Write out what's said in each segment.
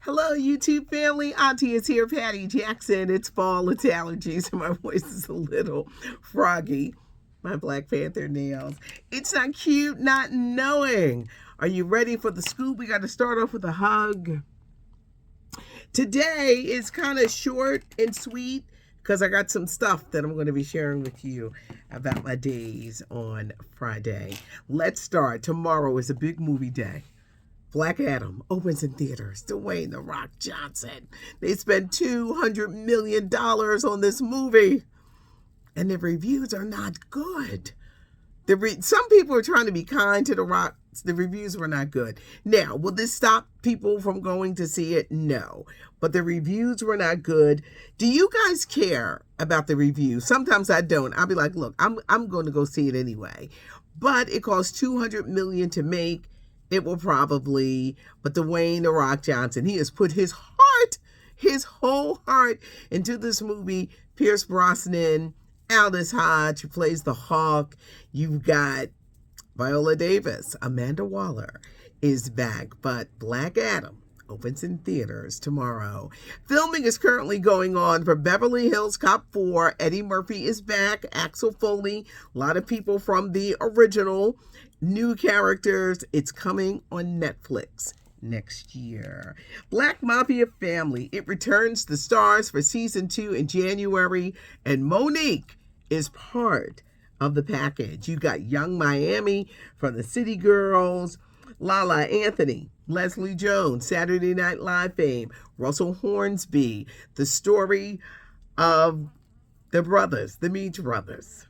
Hello, YouTube family. Auntie is here, Patty Jackson. It's fall. It's allergies, and my voice is a little froggy. My Black Panther nails. It's not cute not knowing. Are you ready for the scoop? We got to start off with a hug. Today is kind of short and sweet because I got some stuff that I'm going to be sharing with you about my days on Friday. Let's start. Tomorrow is a big movie day. Black Adam opens in theaters. Dwayne "The Rock" Johnson. They spent $200 million on this movie, and the reviews are not good. Some people are trying to be kind to The Rock. The reviews were not good. Now, will this stop people from going to see it? No. But the reviews were not good. Do you guys care about the reviews? Sometimes I don't. I'll be like, look, I'm going to go see it anyway. But it costs $200 million to make. It will probably, but Dwayne "The Rock" Johnson, he has put his whole heart into this movie. Pierce Brosnan, Aldous Hodge, who plays the Hawk. You've got Viola Davis. Amanda Waller is back, but Black Adam opens in theaters tomorrow. Filming is currently going on for Beverly Hills Cop 4. Eddie Murphy is back. Axel Foley, a lot of people from the original. New characters. It's coming on Netflix next year. Black Mafia Family. It returns the stars for season 2 in January, and Monique is part of the package. You got Young Miami from the City Girls, Lala Anthony, Leslie Jones, Saturday Night Live fame, Russell Hornsby, the story of the brothers, the Meach brothers.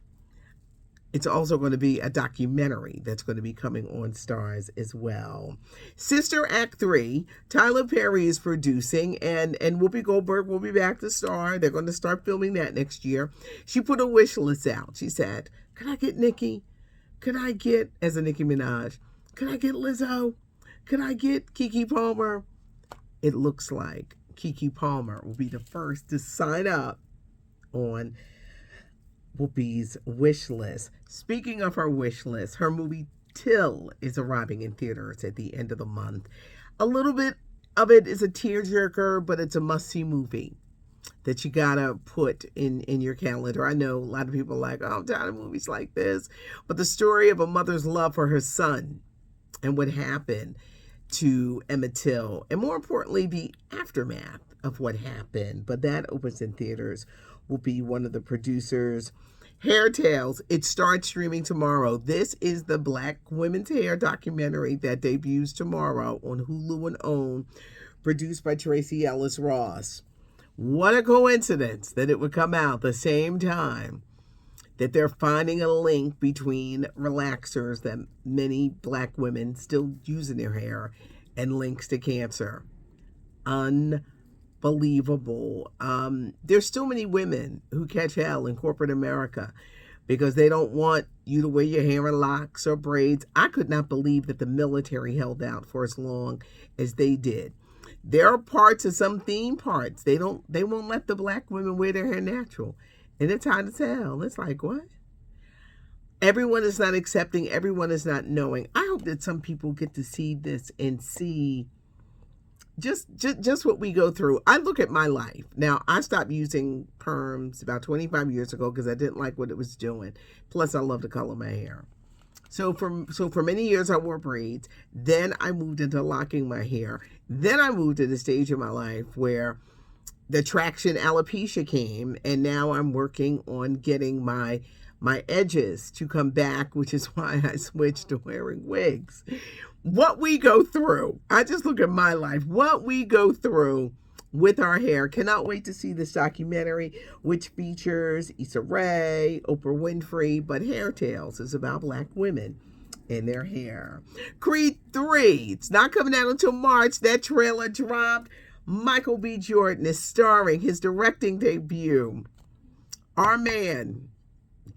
It's also going to be a documentary that's going to be coming on Stars as well. Sister Act 3, Tyler Perry is producing, and Whoopi Goldberg will be back to star. They're going to start filming that next year. She put a wish list out. She said, could I get Nicki? Could I get, as a Nicki Minaj, could I get Lizzo? Could I get Keke Palmer? It looks like Keke Palmer will be the first to sign up on Whoopi's wish list. Speaking of her wish list, her movie Till is arriving in theaters at the end of the month. A little bit of it is a tearjerker, but it's a must-see movie that you gotta put in your calendar. I know a lot of people are like, oh, I'm tired of movies like this. But the story of a mother's love for her son and what happened to Emmett Till, and more importantly, the aftermath of what happened. But that opens in theaters. Will be one of the producers. Hair Tales, it starts streaming tomorrow. This is the Black women's hair documentary that debuts tomorrow on Hulu and OWN, produced by Tracy Ellis Ross. What a coincidence that it would come out the same time that they're finding a link between relaxers that many Black women still use in their hair and links to cancer. Unbelievable. There's still many women who catch hell in corporate America because they don't want you to wear your hair in locks or braids. I could not believe that the military held out for as long as they did. There are parts of some theme parts. They won't let the Black women wear their hair natural. And it's hard to tell. It's like, what? Everyone is not accepting. Everyone is not knowing. I hope that some people get to see this and see just what we go through. I look at my life. Now, I stopped using perms about 25 years ago because I didn't like what it was doing. Plus, I love to color my hair. So for many years, I wore braids. Then I moved into locking my hair. Then I moved to the stage of my life where the traction alopecia came, and now I'm working on getting my edges to come back, which is why I switched to wearing wigs. What we go through, I just look at my life, what we go through with our hair. Cannot wait to see this documentary, which features Issa Rae, Oprah Winfrey, but Hair Tales is about Black women and their hair. Creed 3, it's not coming out until March. That trailer dropped. Michael B. Jordan is starring, his directing debut. Our man,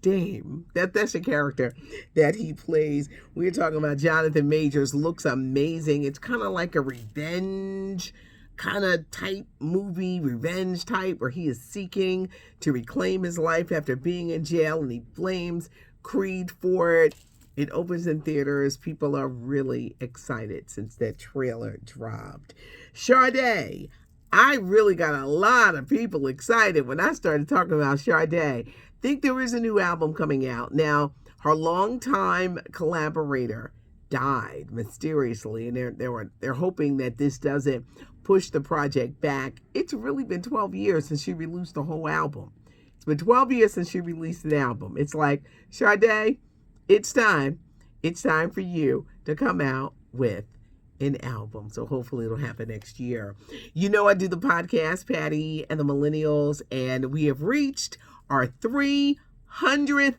Dame, that's a character that he plays. We're talking about Jonathan Majors. Looks amazing. It's kind of like a revenge kind of type movie, revenge type, where he is seeking to reclaim his life after being in jail, and he blames Creed for it. It opens in theaters. People are really excited since that trailer dropped. Sade. I really got a lot of people excited when I started talking about Sade. Think there is a new album coming out. Now, her longtime collaborator died mysteriously, and they're hoping that this doesn't push the project back. It's really been 12 years since she released the whole album. It's been 12 years since she released an album. It's like, Sade, it's time. It's time for you to come out with an album. So hopefully it'll happen next year. You know, I do the podcast, Patty and the Millennials, and we have reached our 300th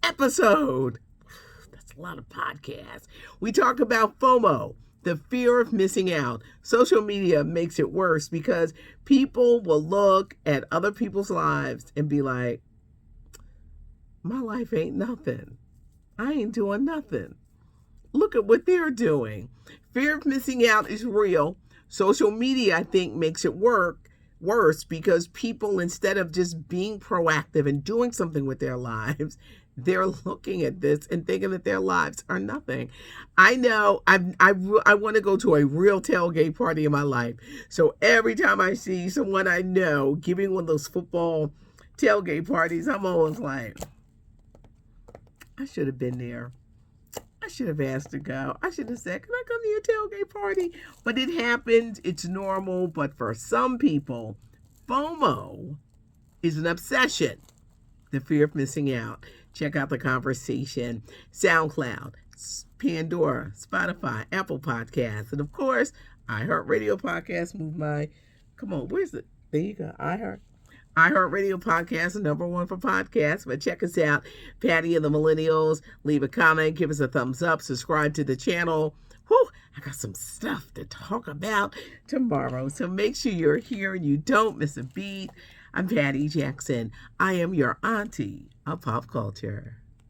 episode. That's a lot of podcasts. We talk about FOMO, the fear of missing out. Social media makes it worse because people will look at other people's lives and be like, my life ain't nothing. I ain't doing nothing. Look at what they're doing. Fear of missing out is real. Social media, I think, makes it worse because people, instead of just being proactive and doing something with their lives, they're looking at this and thinking that their lives are nothing. I know I want to go to a real tailgate party in my life. So every time I see someone I know giving one of those football tailgate parties, I'm always like, I should have been there. I should have asked to go. I should have said, can I come to your tailgate party? But it happened. It's normal. But for some people, FOMO is an obsession. The fear of missing out. Check out the conversation. SoundCloud, Pandora, Spotify, Apple Podcasts, and of course, iHeartRadio Podcast. Come on, where's it? There you go. iHeartRadio Podcast, the number one for podcasts. But check us out, Patty and the Millennials. Leave a comment, give us a thumbs up, subscribe to the channel. Whew, I got some stuff to talk about tomorrow. So make sure you're here and you don't miss a beat. I'm Patty Jackson. I am your auntie of pop culture.